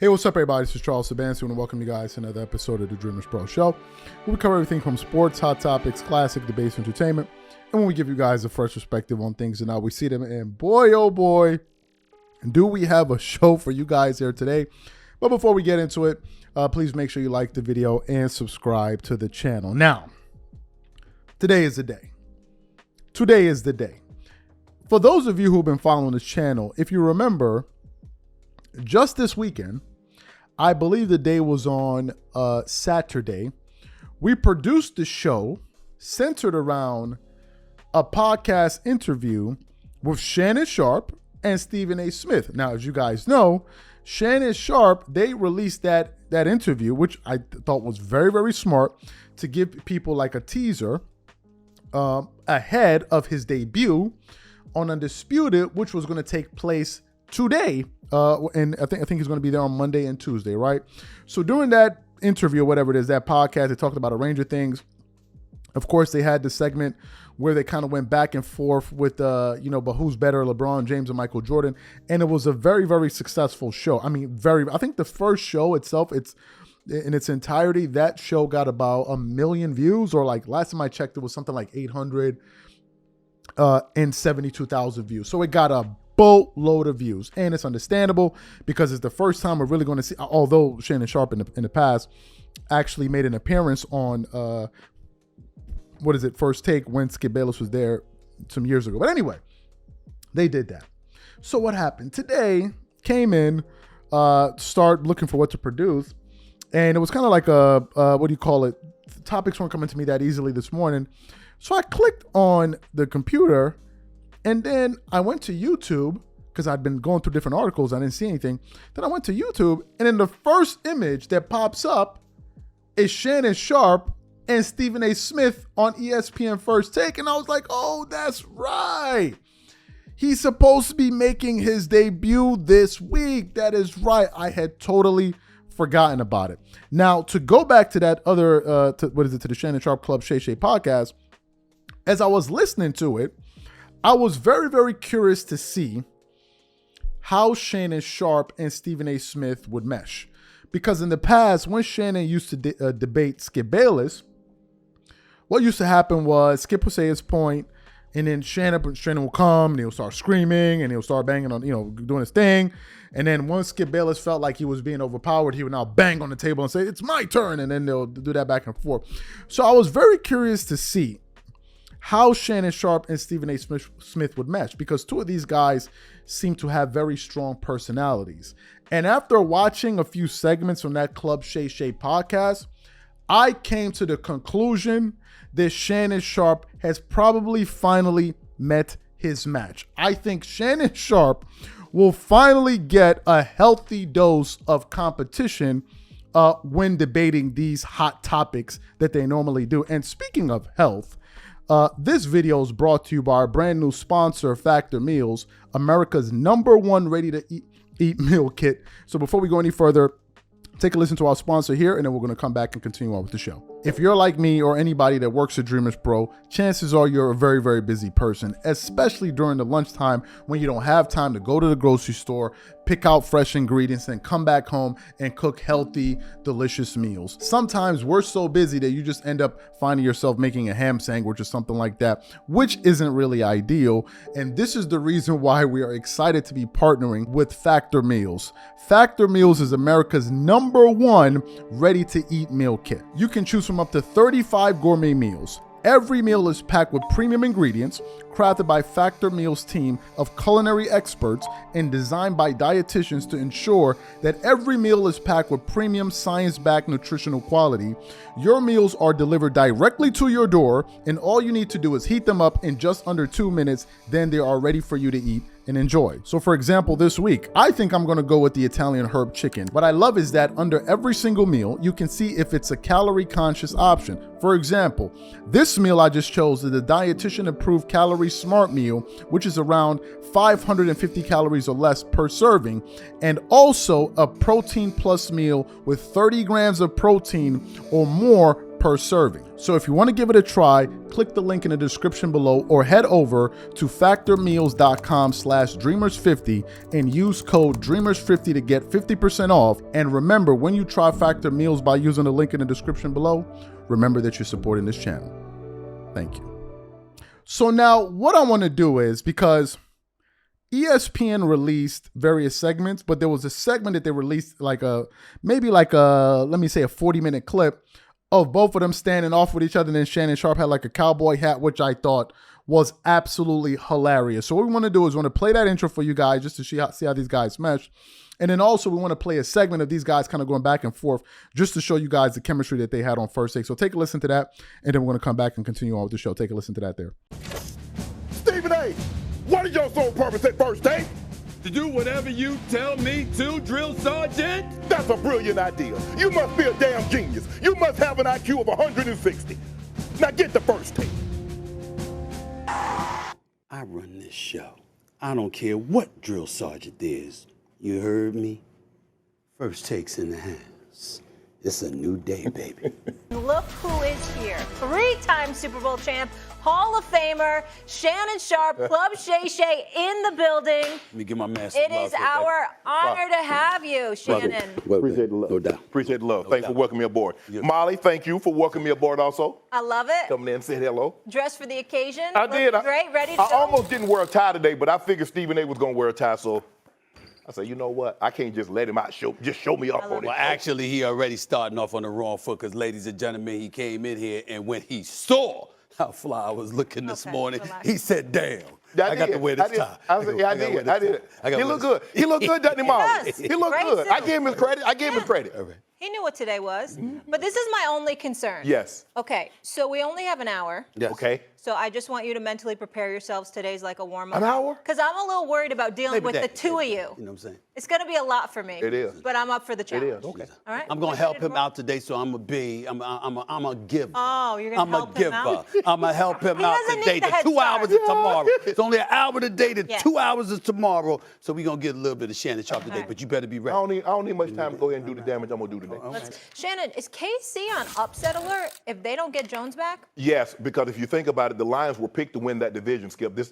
Hey, what's up, everybody? This is Charles Sabansi, and welcome you guys to another episode of the Dreamerspro Show, where we cover everything from sports, hot topics, classic debates, entertainment, and when we give you guys a fresh perspective on things and how we see them. And boy, oh boy, do we have a show for you guys here today. But before we get into it, please make sure you like the video and subscribe to the channel. Now, today is the day. Today is the day. For those of you who've been following this channel, if you remember, just this weekend, I believe the day was on Saturday, we produced the show centered around a podcast interview with Shannon Sharpe and Stephen A. Smith. Now, as you guys know, Shannon Sharpe, they released that interview, which I thought was very, very smart, to give people like a teaser ahead of his debut on Undisputed, which was going to take place today. And I think he's going to be there on Monday and Tuesday, right? So during that interview, or whatever it is, that podcast, they talked about a range of things. Of course, they had the segment where they kind of went back and forth with, but who's better, LeBron James or Michael Jordan? And it was a very, very successful show. I mean, I think the first show itself, in its entirety, that show got about 1 million views, or like last time I checked, it was something like 872,000 views. So it got a boatload of views, and it's understandable because it's the first time we're really going to see, although Shannon Sharpe in the past actually made an appearance on First Take, when Skip Bayless was there some years ago. But anyway, they did that. So what happened today, came in, start looking for what to produce, and it was kind of like topics weren't coming to me that easily this morning. So I clicked on the computer, and then I went to YouTube because I'd been going through different articles. I didn't see anything. Then I went to YouTube, and then the first image that pops up is Shannon Sharpe and Stephen A. Smith on ESPN First Take. And I was like, oh, that's right. He's supposed to be making his debut this week. That is right. I had totally forgotten about it. Now, to go back to that other, to the Shannon Sharpe Club Shay Shay podcast, as I was listening to it, I was very, very curious to see how Shannon Sharpe and Stephen A. Smith would mesh. Because in the past, when Shannon used to debate Skip Bayless, what used to happen was Skip would say his point, and then Shannon will come, and he'll start screaming, and he'll start banging on, doing his thing. And then once Skip Bayless felt like he was being overpowered, he would now bang on the table and say, "It's my turn," and then they'll do that back and forth. So I was very curious to see how Shannon Sharpe and Stephen A. Smith would mesh, because two of these guys seem to have very strong personalities. And after watching a few segments from that Club Shay Shay podcast, I came to the conclusion that Shannon Sharpe has probably finally met his match. I think Shannon Sharpe will finally get a healthy dose of competition when debating these hot topics that they normally do. And speaking of health, this video is brought to you by our brand new sponsor, Factor Meals, America's #1 ready-to-eat meal kit. So before we go any further, take a listen to our sponsor here, and then we're going to come back and continue on with the show. If you're like me or anybody that works at Dreamerspro, chances are you're a very, very busy person, especially during the lunchtime when you don't have time to go to the grocery store, pick out fresh ingredients, and come back home and cook healthy, delicious meals. Sometimes we're so busy that you just end up finding yourself making a ham sandwich or something like that, which isn't really ideal. And this is the reason why we are excited to be partnering with Factor Meals. Factor Meals is America's #1 ready-to-eat meal kit. You can choose from up to 35 gourmet meals. Every meal is packed with premium ingredients, crafted by Factor Meals' team of culinary experts and designed by dietitians to ensure that every meal is packed with premium science-backed nutritional quality. Your meals are delivered directly to your door, and all you need to do is heat them up in just under 2 minutes. Then they are ready for you to eat and enjoy. So for example, this week, I think I'm gonna go with the Italian herb chicken. What I love is that under every single meal, you can see if it's a calorie conscious option. For example, this meal I just chose is the dietitian approved calorie smart meal, which is around 550 calories or less per serving, and also a protein plus meal with 30 grams of protein or more per serving. So if you want to give it a try, click the link in the description below or head over to factormeals.com/dreamers50 and use code dreamers50 to get 50% off. And remember, when you try Factor Meals by using the link in the description below, remember that you're supporting this channel. Thank you. So now what I want to do is, because ESPN released various segments, but there was a segment that they released let me say a 40-minute clip of both of them standing off with each other. And then Shannon Sharpe had like a cowboy hat, which I thought was absolutely hilarious. So what we want to do is we want to play that intro for you guys just to see how these guys mesh. And then also we want to play a segment of these guys kind of going back and forth just to show you guys the chemistry that they had on First Take. So take a listen to that, and then we're going to come back and continue on with the show. Take a listen to that there. Stephen A., what is your sole purpose at First Take? To do whatever you tell me to, Drill Sergeant. That's a brilliant idea. You must be a damn genius. You must have an IQ of 160. Now get the First Take. I run this show. I don't care what Drill Sergeant is. You heard me? First Take's in the house. It's a new day, baby. Look who is here. 3-time Super Bowl champ, Hall of Famer, Shannon Sharpe, Club Shay Shay in the building. Let me get my mask. It is our honor to have you, Shannon. Appreciate the love. No doubt. Appreciate the love. No Thanks doubt. for welcoming me aboard. Yeah. Molly, thank you for welcoming me aboard also. I love it. Coming in and saying hello. Dressed for the occasion. I Looking did. Great, ready to I go. almost didn't wear a tie today, but I figured Stephen A. was going to wear a tie, so I said, you know what? I can't just let him out. Show me off on it. Well, actually, he already starting off on the wrong foot because, ladies and gentlemen, he came in here, and when he saw how fly I was looking this morning, relax. he said, damn, I got to wear this tie. I did. He looked good. He looked good, doesn't he, Molly? does. He looked Great good. suit. I gave him his credit. All right. He knew what today was. But this is my only concern. Yes. Okay, so we only have an hour. Yes. Okay. So I just want you to mentally prepare yourselves. Today's like a warm-up. An hour? Because I'm a little worried about dealing with the two of you. You know what I'm saying? It's going to be a lot for me. It is. But I'm up for the challenge. is. Okay. All right. I'm gonna help him out today, so I'm a giver. Oh, you're gonna help him out? I'm gonna help him He out doesn't today. need the The head 2 start. hours is tomorrow. It's only an hour today. The Yeah. 2 hours is tomorrow. So we're gonna get a little bit of Shannon Sharpe today. Okay. But you better be I ready. don't need much time to go ahead and do the damage I'm going to do today. Shannon, is KC on upset alert if they don't get Jones back? Yes, because if you think about it, the Lions were picked to win that division, Skip. You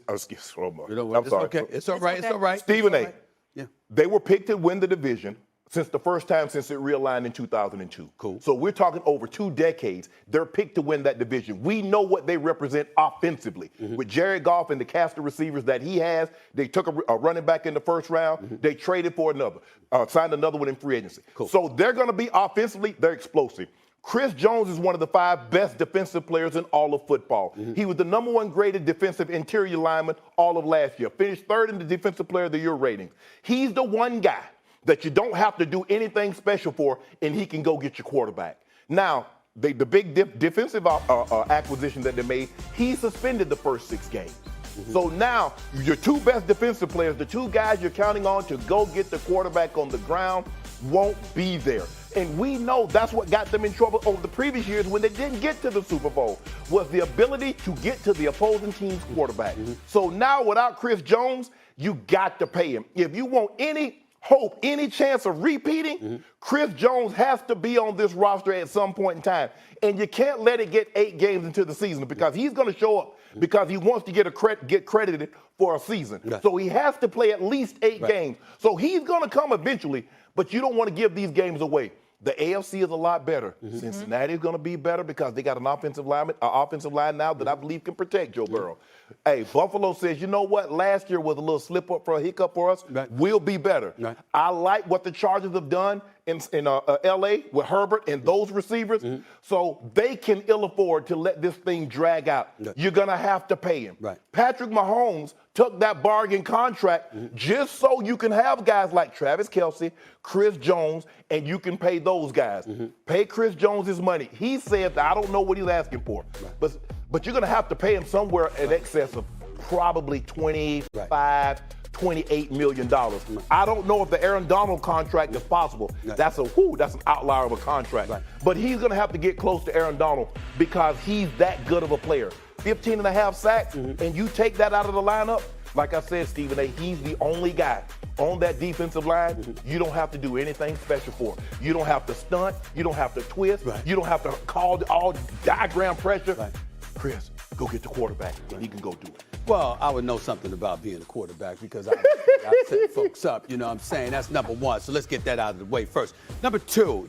know what? I'm sorry. It's okay. It's all right. okay. It's all right. Stephen It's A. all right. Yeah. They were picked to win the division since the first time since it realigned in 2002. Cool. So we're talking over 2 decades. They're picked to win that division. We know what they represent offensively. With Jared Goff and the cast of receivers that he has, they took a running back in the first round. They traded for another, signed another one in free agency. Cool. So they're going to be offensively, they're explosive. Chris Jones is one of the 5 best defensive players in all of football. He was the #1 graded defensive interior lineman all of last year. Finished 3rd in the Defensive Player of the Year ratings. He's the one guy that you don't have to do anything special for, and he can go get your quarterback. Now, the big defensive acquisition that they made, he suspended the first 6 games. So now your 2 best defensive players, the 2 guys you're counting on to go get the quarterback on the ground, won't be there. And we know that's what got them in trouble over the previous years when they didn't get to the Super Bowl, was the ability to get to the opposing team's quarterback. So now without Chris Jones, you got to pay him. If you want any hope, any chance of repeating, Chris Jones has to be on this roster at some point in time. And you can't let it get 8 games into the season because he's going to show up because he wants to get credited for a season. Right. So he has to play at least 8 games. So he's going to come eventually, but you don't want to give these games away. The AFC is a lot better. Cincinnati is going to be better because they got an offensive line now that I believe can protect Joe Burrow. Hey, Buffalo says, you know what? Last year was a little slip up for a hiccup for us. Right. We'll be better. Right. I like what the Chargers have done in L.A. with Herbert and those receivers. So they can ill afford to let this thing drag out. Right. You're going to have to pay him. Right. Patrick Mahomes took that bargain contract just so you can have guys like Travis Kelce, Chris Jones, and you can pay those guys. Pay Chris Jones his money. He said, I don't know what he's asking for, but you're going to have to pay him somewhere in excess of probably $25, $28 million. I don't know if the Aaron Donald contract is possible. That's an outlier of a contract. But he's going to have to get close to Aaron Donald because he's that good of a player. 15 and a half sacks, and you take that out of the lineup, Like I said, Stephen A., he's the only guy on that defensive line. You don't have to do anything special for. You don't have to stunt. You don't have to twist. Right. You don't have to call all diagram pressure. Right. Chris, go get the quarterback, and he can go do it. Well, I would know something about being a quarterback because I set folks up, you know what I'm saying? That's number one. So let's get that out of the way first. Number two,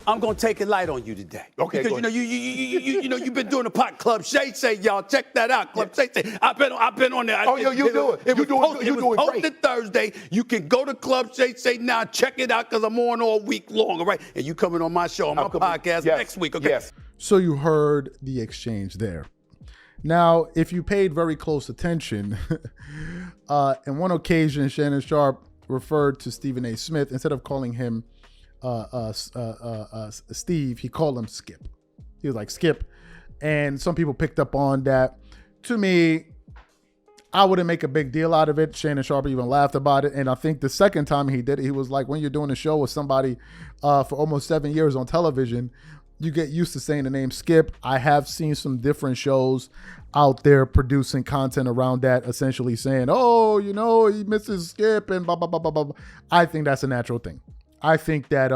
I'm going to take it light on you today. Okay, because, you've been doing the pot Club Shay Shay, y'all. Check that out. Club Shay Shay. I've been on there. Oh, you do it. It was great. posted Thursday. You can go to Club Shay Shay now. Check it out because I'm on all week long, all right? And you coming on my show, on my podcast next week, okay? Yes. So you heard the exchange there. Now, if you paid very close attention, on one occasion, Shannon Sharpe referred to Stephen A. Smith. Instead of calling him Steve, he called him Skip. He was like, Skip. And some people picked up on that. To me, I wouldn't make a big deal out of it. Shannon Sharpe even laughed about it. And I think the second time he did it, he was like, when you're doing a show with somebody for almost 7 years on television, you get used to saying the name Skip. I have seen some different shows out there producing content around that, essentially saying, oh, he misses Skip and blah, blah, blah, blah, blah. I think that's a natural thing. I think that,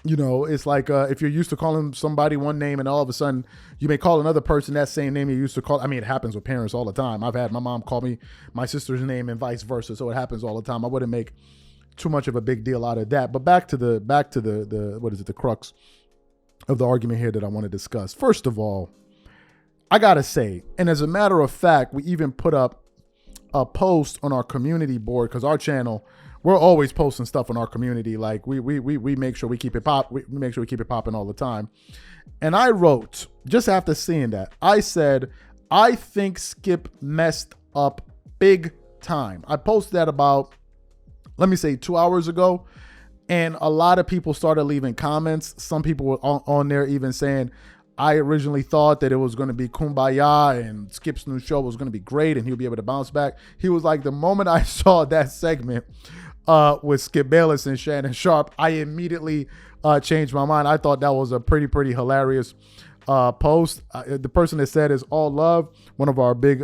it's like if you're used to calling somebody one name and all of a sudden you may call another person that same name you used to call. I mean, it happens with parents all the time. I've had my mom call me my sister's name and vice versa. So it happens all the time. I wouldn't make too much of a big deal out of that. But back to the crux of the argument here that I want to discuss. First of all, I gotta say, and as a matter of fact, we even put up a post on our community board because our channel, we're always posting stuff on our community. Like we make sure we keep it we make sure we keep it popping all the time. And I wrote, just after seeing that, I said, I think Skip messed up big time. I posted that about, let me say, 2 hours ago. And a lot of people started leaving comments. Some people were on there even saying, I originally thought that it was going to be kumbaya and Skip's new show was going to be great and he'll be able to bounce back. He was like, the moment I saw that segment with Skip Bayless and Shannon Sharpe, I immediately changed my mind. I thought that was a pretty hilarious post. The person that said is All Love, one of our big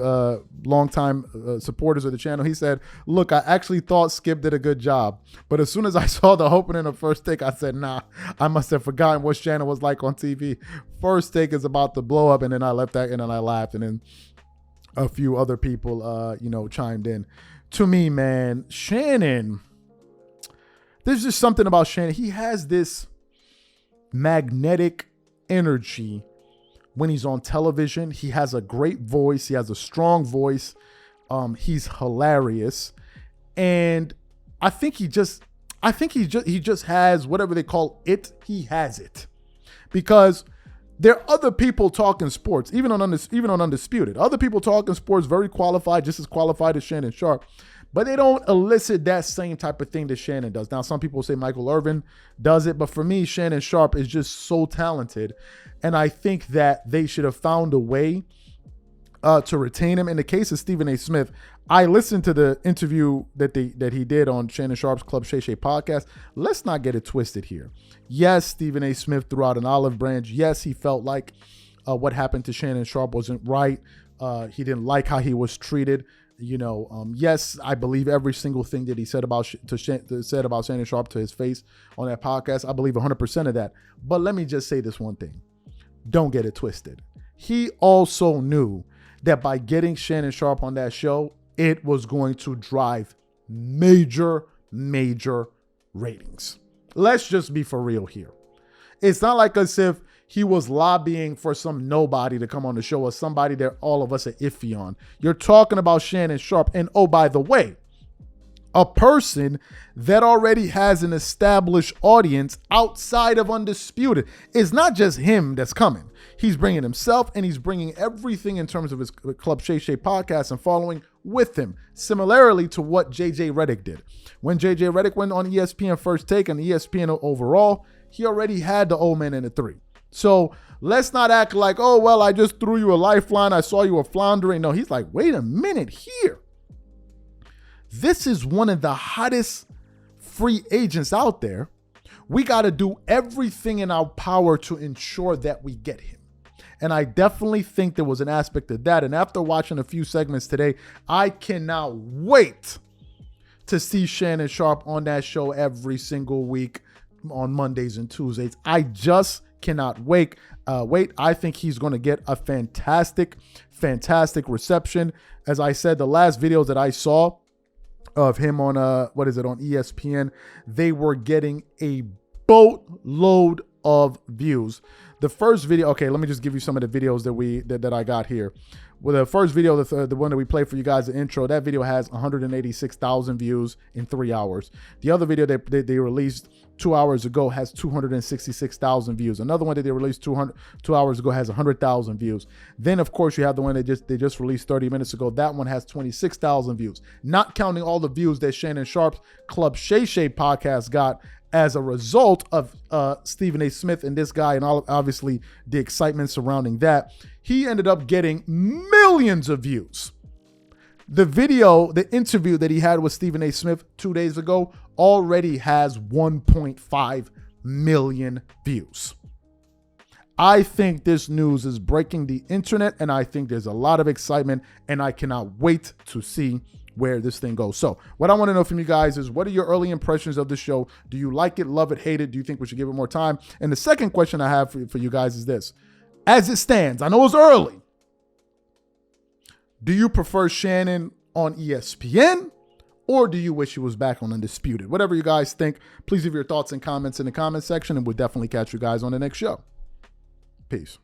longtime supporters of the channel. He said, look, I actually thought Skip did a good job, but as soon as I saw the opening of First Take, I said, nah, I must have forgotten what Shannon was like on TV. First Take is about to blow up, and then I left that in and I laughed, and then a few other people chimed in. To me, man, Shannon, there's just something about Shannon. He has this magnetic energy when he's on television. He has a great voice. He has a strong voice. He's hilarious. And I think he just has whatever they call it. He has it. Because there are other people talking sports, even on Undisputed. Other people talking sports, very qualified, just as qualified as Shannon Sharpe. But they don't elicit that same type of thing that Shannon does. Now, some people say Michael Irvin does it, but for me, Shannon Sharpe is just so talented. And I think that they should have found a way to retain him. In the case of Stephen A. Smith, I listened to the interview that he did on Shannon Sharpe's Club Shay Shay podcast. Let's not get it twisted here. Yes, Stephen A. Smith threw out an olive branch. Yes, he felt like what happened to Shannon Sharpe wasn't right. He didn't like how he was treated. Yes, I believe every single thing that he said about Shannon Sharpe to his face on that podcast. I believe 100% of that. But let me just say this one thing. Don't get it twisted. He also knew that by getting Shannon Sharpe on that show, it was going to drive major ratings. Let's just be for real here. It's not like as if he was lobbying for some nobody to come on the show or somebody that all of us are iffy on. You're talking about Shannon Sharpe. And oh, by the way, a person that already has an established audience outside of Undisputed. It's not just him that's coming. He's bringing himself and he's bringing everything in terms of his Club Shay Shay podcast and following with him. Similarly to what JJ Redick did. When JJ Redick went on ESPN First Take and ESPN overall, he already had the old man in the three. So let's not act like, oh, well, I just threw you a lifeline. I saw you were floundering. No, he's like, wait a minute here. This is one of the hottest free agents out there. We got to do everything in our power to ensure that we get him. And I definitely think there was an aspect of that. And after watching a few segments today, I cannot wait to see Shannon Sharpe on that show every single week on Mondays and Tuesdays. I just cannot wait. I think he's going to get a fantastic reception. As I said, the last videos that I saw of him on on ESPN, they were getting a boatload of views. The first video, okay, let me just give you some of the videos that I got here. Well, the first video, the one that we played for you guys, the intro, that video has 186,000 views in 3 hours. The other video they released 2 hours ago has 266,000 views. Another one that they released 2 hours ago has 100,000 views. Then, of course, you have the one they just released 30 minutes ago. That one has 26,000 views. Not counting all the views that Shannon Sharpe's Club Shay Shay podcast got as a result of Stephen A. Smith and this guy, and obviously the excitement surrounding that. He ended up getting millions of views. The interview that he had with Stephen A. Smith 2 days ago already has 1.5 million views. I think this news is breaking the internet, and I think there's a lot of excitement, and I cannot wait to see where this thing goes. So what I want to know from you guys is, what are your early impressions of the show? Do you like it, love it, hate it? Do you think we should give it more time? And the second question I have for you guys is this. As it stands, I know it's early. Do you prefer Shannon on ESPN, or do you wish he was back on Undisputed? Whatever you guys think, please leave your thoughts and comments in the comment section, and we'll definitely catch you guys on the next show. Peace.